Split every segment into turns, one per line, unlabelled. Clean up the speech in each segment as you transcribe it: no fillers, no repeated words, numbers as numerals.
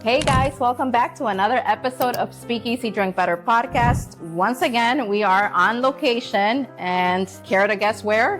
Hey guys, welcome back to another episode of Speakeasy Drink Better podcast. Once again, we are on location and care to guess where?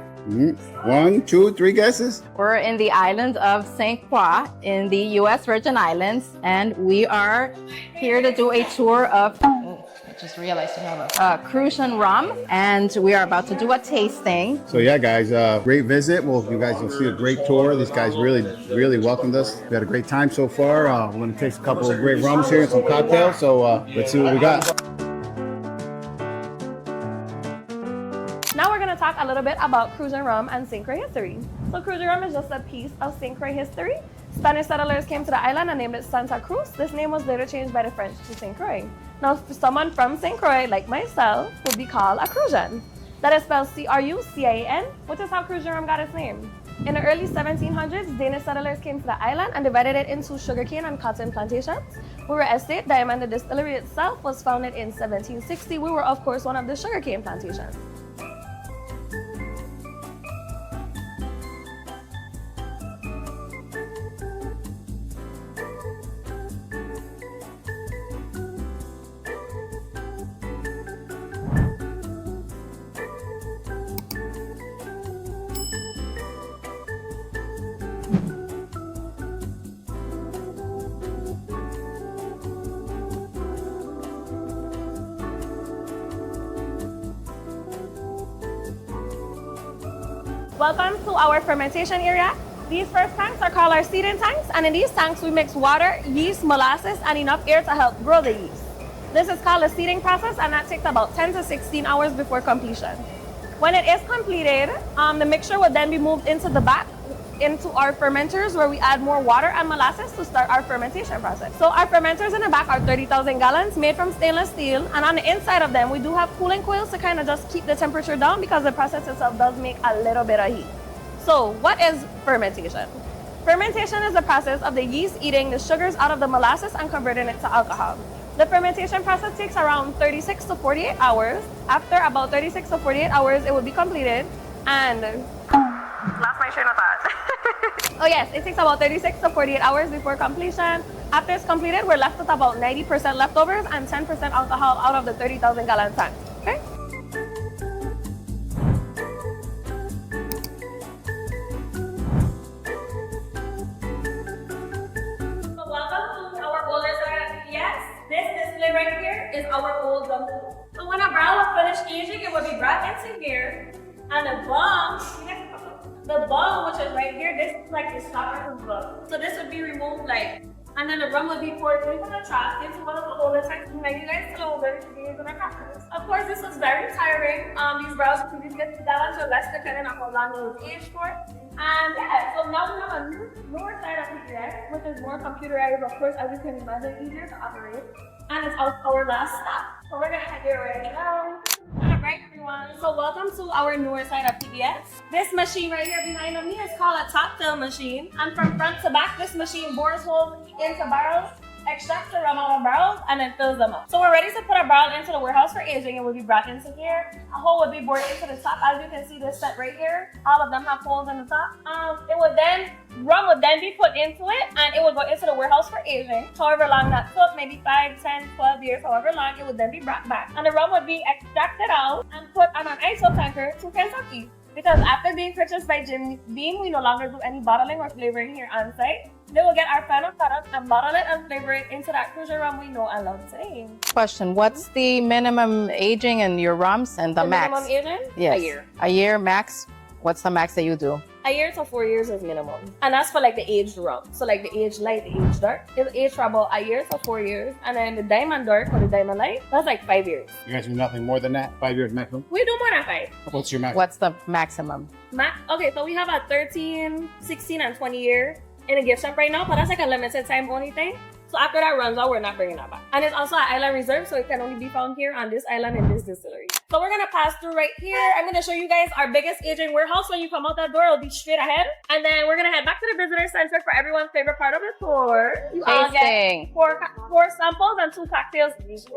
1, 2, 3 guesses?
We're in the island of St. Croix in the U.S. Virgin Islands, and we are here to do a tour of I just realized you have a Cruzan Rum, and we are about to do a tasting.
So yeah, guys, great visit. Well, you guys will see a great tour. These guys really welcomed us. We had a great time so far. We're going to taste a couple of great rums here and some cocktails. So let's see what we got.
Now we're going to talk a little bit about Cruzan Rum and St. Croix history. So Cruzan Rum is just a piece of St. Croix history. Spanish settlers came to the island and named it Santa Cruz. This name was later changed by the French to St. Croix. Now, someone from St. Croix, like myself, would be called a Cruzan. That is spelled C-R-U-C-A-N, which is how Cruzan Rum got its name. In the early 1700s, Danish settlers came to the island and divided it into sugarcane and cotton plantations. We were estate, Diamond, the distillery itself was founded in 1760. We were, of course, one of the sugarcane plantations. Welcome to our fermentation area. These first tanks are called our seeding tanks, and in these tanks we mix water, yeast, molasses, and enough air to help grow the yeast. This is called the seeding process, and that takes about 10 to 16 hours before completion. When it is completed, the mixture would then be moved into the back, into our fermenters, where we add more water and molasses to start our fermentation process. So our fermenters in the back are 30,000 gallons made from stainless steel, and on the inside of them we do have cooling coils to kind of just keep the temperature down because the process itself does make a little bit of heat. So what is fermentation? Fermentation is the process of the yeast eating the sugars out of the molasses and converting it to alcohol. The fermentation process takes around 36 to 48 hours. After about 36 to 48 hours, it will be completed, and lost my train of thought. Oh yes, it takes about 36 to 48 hours before completion. After it's completed, we're left with about 90% leftovers and 10% alcohol out of the 30,000 gallon tank. Okay? So welcome to our older side of PBS. This display right here is our old rum. So when a barrel is finished aging, it will be brought into here, and the bung, which is right here, this is like the stopper of the bung. So this would be removed, and then the rum would be poured into the trough, into one of the older tanks, and you guys can over to be able to practice. Of course, this was very tiring. These barrels could be 50 gallons or less, depending on how long it was aged for. And yeah, so now we have a newer side of PBS, which is more computerized, of course, as you can imagine, easier to operate. And it's also our last stop. So we're gonna head there right now. Alright everyone, so welcome to our newer side of PBS. This machine right here behind me is called a top fill machine. And from front to back, this machine bores holes into barrels, extracts the rum out of barrels, and then fills them up. So we're ready to put a barrel into the warehouse for aging. It will be brought into here. A hole would be bored into the top. As you can see, this set right here, all of them have holes in the top. Rum would then be put into it, and it would go into the warehouse for aging. However long that took, maybe 5, 10, 12 years, however long, it would then be brought back. And the rum would be extracted out and put on an ISO tanker to Kentucky. Because after being purchased by Jim Beam, we no longer do any bottling or flavoring here on site. They will get our final product and bottle it and flavor it into that Cruzan Rum we know and love today.
Question, what's the minimum aging in your rums and the max?
Minimum aging?
Yes.
A year.
A year max? What's the max that you do?
A year to 4 years is minimum. And that's for like the aged rum. So like the aged light, the aged dark, it's aged for about a year to 4 years. And then the diamond dark or the diamond light, that's like 5 years.
You guys do nothing more than that? 5 years maximum?
We do more than 5.
What's your maximum?
What's the maximum?
Okay, so we have a 13, 16, and 20 year in a gift shop right now, but that's like a limited time only thing. So after that runs out, we're not bringing that back. And it's also an island reserve, so it can only be found here on this island in this distillery. So we're gonna pass through right here. I'm gonna show you guys our biggest aging warehouse. When you come out that door, it'll be straight ahead. And then we're gonna head back to the visitor center for everyone's favorite part of the tour. You all get four samples and 2 cocktails each.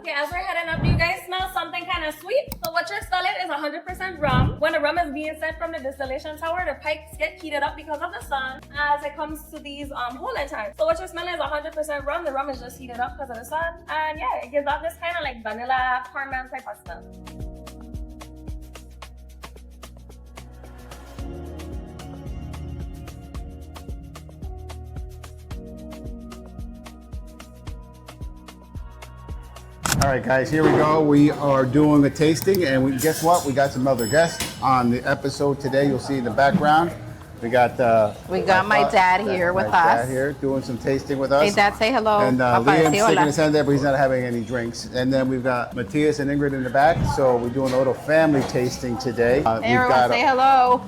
Okay, as we're heading up, do you guys smell something kind of sweet? So what you're smelling is 100% rum. When the rum is being sent from the distillation tower, the pipes get heated up because of the sun as it comes to these holding tanks. So what you're smelling is 100% rum. The rum is just heated up because of the sun. And yeah, it gives out this kind of like vanilla caramel type of smell.
All right, guys, here we go. We are doing a tasting, and guess what? We got some other guests on the episode today. You'll see in the background. We got
my dad here with
my
us.
Dad here doing some tasting with us.
Hey, Dad, say hello.
And
Papa,
Liam's
say
sticking
hola.
his hand there, but he's not having any drinks. And then we've got Matthias and Ingrid in the back. So we're doing a little family tasting today.
Hey, everyone, say hello.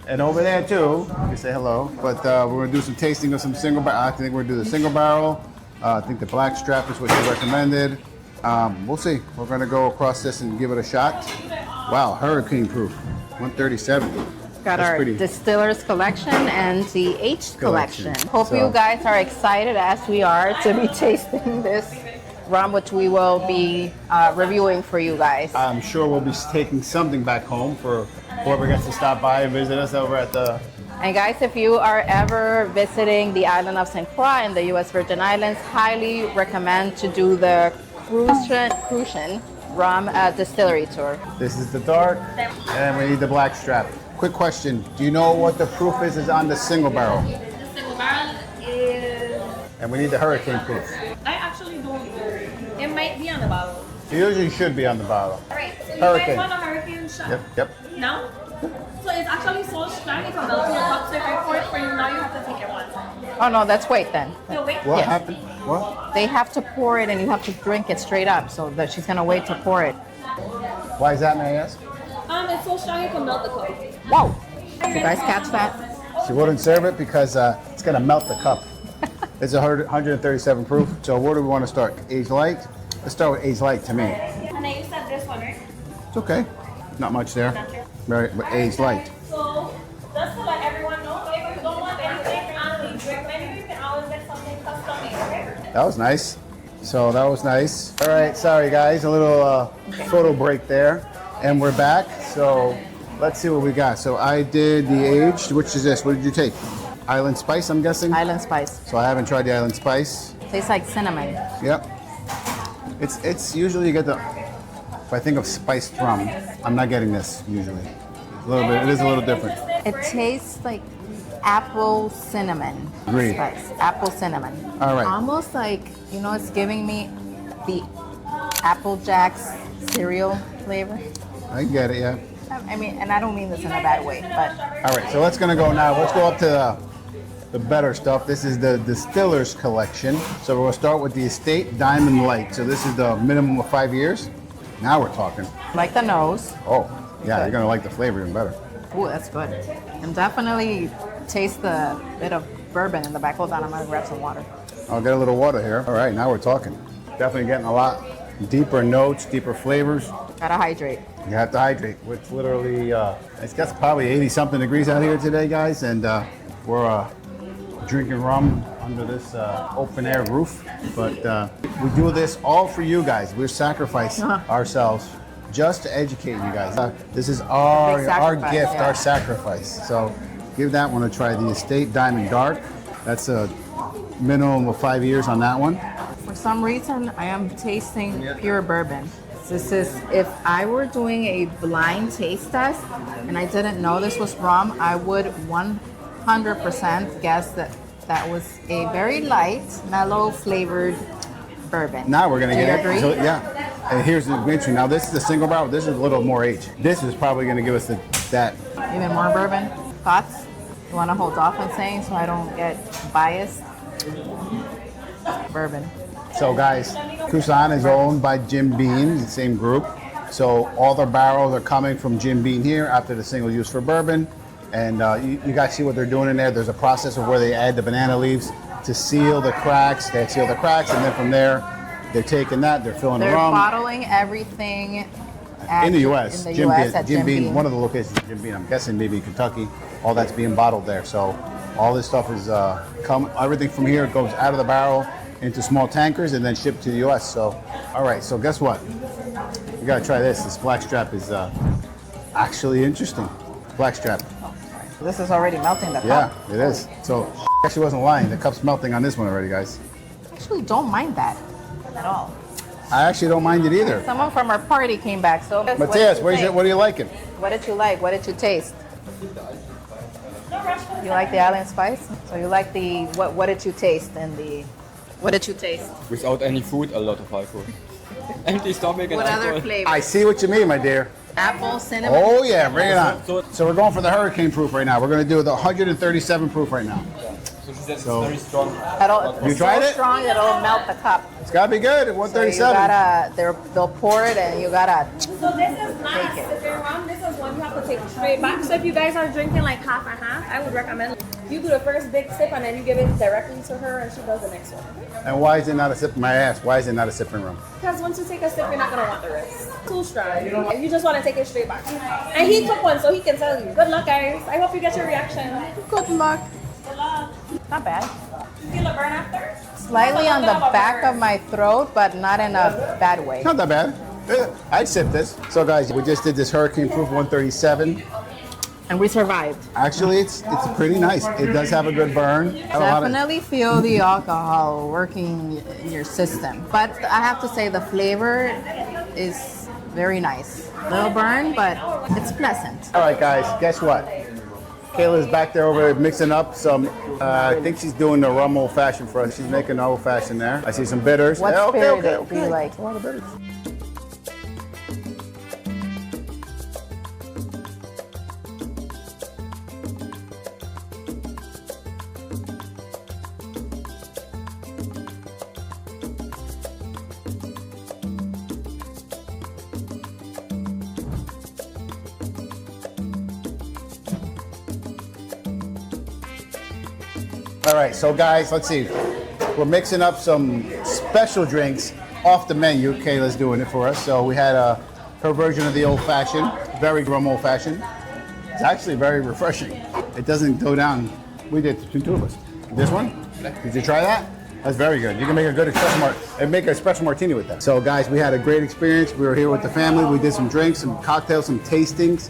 And over there too, you can say hello. But we're gonna do some tasting of some single barrel. I think we're gonna do the single barrel. I think the black strap is what you recommended. We'll see. We're gonna go across this and give it a shot. Wow, hurricane proof, 137.
Got
That's
our
pretty.
Distillers collection and the Aged collection. Hope
So-
you guys are excited as we are to be tasting this rum, which we will be reviewing for you guys.
I'm sure we'll be taking something back home for whoever gets to stop by and visit us over at the.
And guys, if you are ever visiting the island of St. Croix in the U.S. Virgin Islands, highly recommend to do the Cruzan Rum distillery tour.
This is the dark, and we need the black strap. Quick question: do you know what the proof is on the single barrel?
The single barrel is...
And we need the hurricane proof.
I actually don't know. It might be on the bottle.
It usually should be on the bottle.
Alright, so you
Hurricane.
guys want a hurricane shot?
Yep.
No? So it's actually so strong it can melt in your cup. So if I pour it for you now, you have to take it once.
Oh no, that's wait then.
No, wait.
What
Yes.
happened? What?
They have to pour it and you have to drink it straight up, so that she's gonna wait to pour it.
Why is that, may I ask?
It's so strong it can melt the cup.
Whoa! Did you guys catch that?
She wouldn't serve it because it's gonna melt the cup. It's 137 proof. So where do we want to start? Age light? Let's start with age light to me.
And then you said this one, right?
It's okay. Not much there. Right, but age light.
So just to let everyone know, if you don't want anything on the drink menu, you can always get something custom made, okay?
That was nice. So that was nice. All right, sorry guys, a little photo break there. And we're back. So let's see what we got. So I did the aged, which is this? What did you take? Island Spice, I'm guessing?
Island spice.
So I haven't tried the Island Spice.
Tastes like cinnamon.
Yep. It's usually you get the, if I think of spiced rum, I'm not getting this usually. A little bit, it is a little different.
It tastes like apple cinnamon.
Agreed.
Spice. Apple cinnamon.
All right.
Almost like, it's giving me the Apple Jacks cereal flavor.
I get it, yeah.
I mean, and I don't mean this in a bad way, but
All right, so let's gonna go now. Let's go up to the better stuff. This is the Distillers collection. So we're gonna start with the Estate Diamond Light. So this is the minimum of 5 years. Now we're talking.
like the nose.
Oh, yeah,
Good.
you're gonna like the flavor even better.
Ooh, that's good. And definitely taste the bit of bourbon in the back. Hold on, I'm gonna grab some water.
I'll get a little water here. All right, now we're talking. Definitely getting a lot deeper notes, deeper flavors.
Gotta hydrate.
You have to hydrate. It's literally, it's got probably 80 something degrees out here today, guys, and we're drinking rum under this open air roof. But we do this all for you guys. We're sacrificing ourselves just to educate you guys. This is our
Big sacrifice,
gift,
yeah.
our sacrifice. So give that one a try. The Estate Diamond Dark. That's a minimum of 5 years on that one.
For some reason, I am tasting pure bourbon. This is, if I were doing a blind taste test and I didn't know this was rum, I would 100% guess that that was a very light, mellow flavored bourbon.
Now we're gonna
Do you
get
agree?
it. So, yeah. And here's the interesting. Now this is the single barrel. This is a little more age. This is probably gonna give us that.
Even more bourbon. Thoughts? You want to hold off on saying so I don't get biased? Bourbon.
So guys, Cruzan is owned by Jim Beam, the same group. So all the barrels are coming from Jim Beam here after the single use for bourbon. And you guys see what they're doing in there. There's a process of where they add the banana leaves to seal the cracks. They seal the cracks, and then from there, they're taking that, they're filling
They're
the rum.
bottling everything at,
In the U.S.
In the U.S. at
Jim Beam,
Beam.
one of the locations of Jim Beam. I'm guessing maybe in Kentucky. All that's being bottled there. So all this stuff is everything from here goes out of the barrel into small tankers and then shipped to the U.S. So, all right. So guess what? You gotta try this. This blackstrap is actually interesting. Blackstrap.
This is already melting the
Yeah,
cup.
it is. So actually wasn't lying. The cup's melting on this one already, guys.
I actually don't mind that at all.
I actually don't mind it either.
Someone from our party came back. So
Matthias, what are you liking?
What did you like? What did you taste?
No rush for the
You like the island spice? So you like the what did you taste and the what did you taste?
Without any food, a lot of alcohol. Empty stomach and
What other
alcohol.
flavor?
I see what you mean, my dear.
Apple, cinnamon.
Oh yeah, bring it on.
So-
So we're going for the hurricane proof right now. We're going to do the 137 proof right now.
So she said
So-
it's very strong.
It's
tried
so
it?
strong that it'll melt the cup.
It's got to be good at
So you
137.
gotta, they'll pour it and you gotta.
So this is not
Take it.
a sipping rum. This is one you have to take straight back. So if you guys are drinking like half and half, I would recommend you do the first big sip and then you give it directly to her and she does the next one. Okay?
And why is it not a sip? My ass. Why is it not a sipping rum?
Because once you take a sip, you're not gonna want the rest. Too strong. You just want to take it straight back. And he took one, so he can tell you. Good luck, guys. I hope you get your reaction.
Good luck.
Good luck.
Not bad.
You feel a burn after?
Slightly on the back of my throat, but not in a bad way.
It's not that bad. I'd sip this. So guys, we just did this hurricane proof 137.
And we survived.
Actually, it's pretty nice. It does have a good burn.
Definitely feel the alcohol working in your system. But I have to say the flavor is very nice. Little burn, but it's pleasant.
All right, guys, guess what? Kayla's back there over mixing up some, I think she's doing the rum old fashioned for us. She's making an old fashioned there. I see some bitters.
What
Yeah,
spirit do you like?
A lot of bitters. All right, so guys, let's see. We're mixing up some special drinks off the menu. Kayla's doing it for us. So we had her version of the old fashioned, very rum old fashioned. It's actually very refreshing. It doesn't go down. We did between two of us. This one? Did you try that? That's very good. You can make a good espresso martini with that. So guys, we had a great experience. We were here with the family. We did some drinks, some cocktails, some tastings.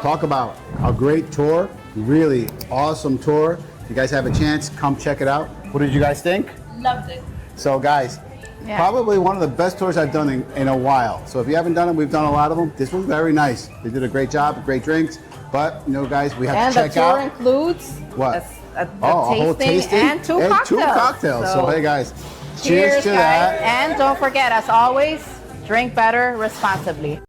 Talk about a great tour. Really awesome tour. If you guys have a chance, come check it out. What did you guys think?
Loved it.
So guys,
Yeah.
probably one of the best tours I've done in a while. So if you haven't done it, we've done a lot of them. This was very nice. They did a great job, great drinks. But you know, guys, we have
And
to
the
check
tour
out
includes
what?
a
whole tasting
and two cocktails.
So hey guys,
cheers
to
guys.
that.
And don't forget, as always, drink better responsibly.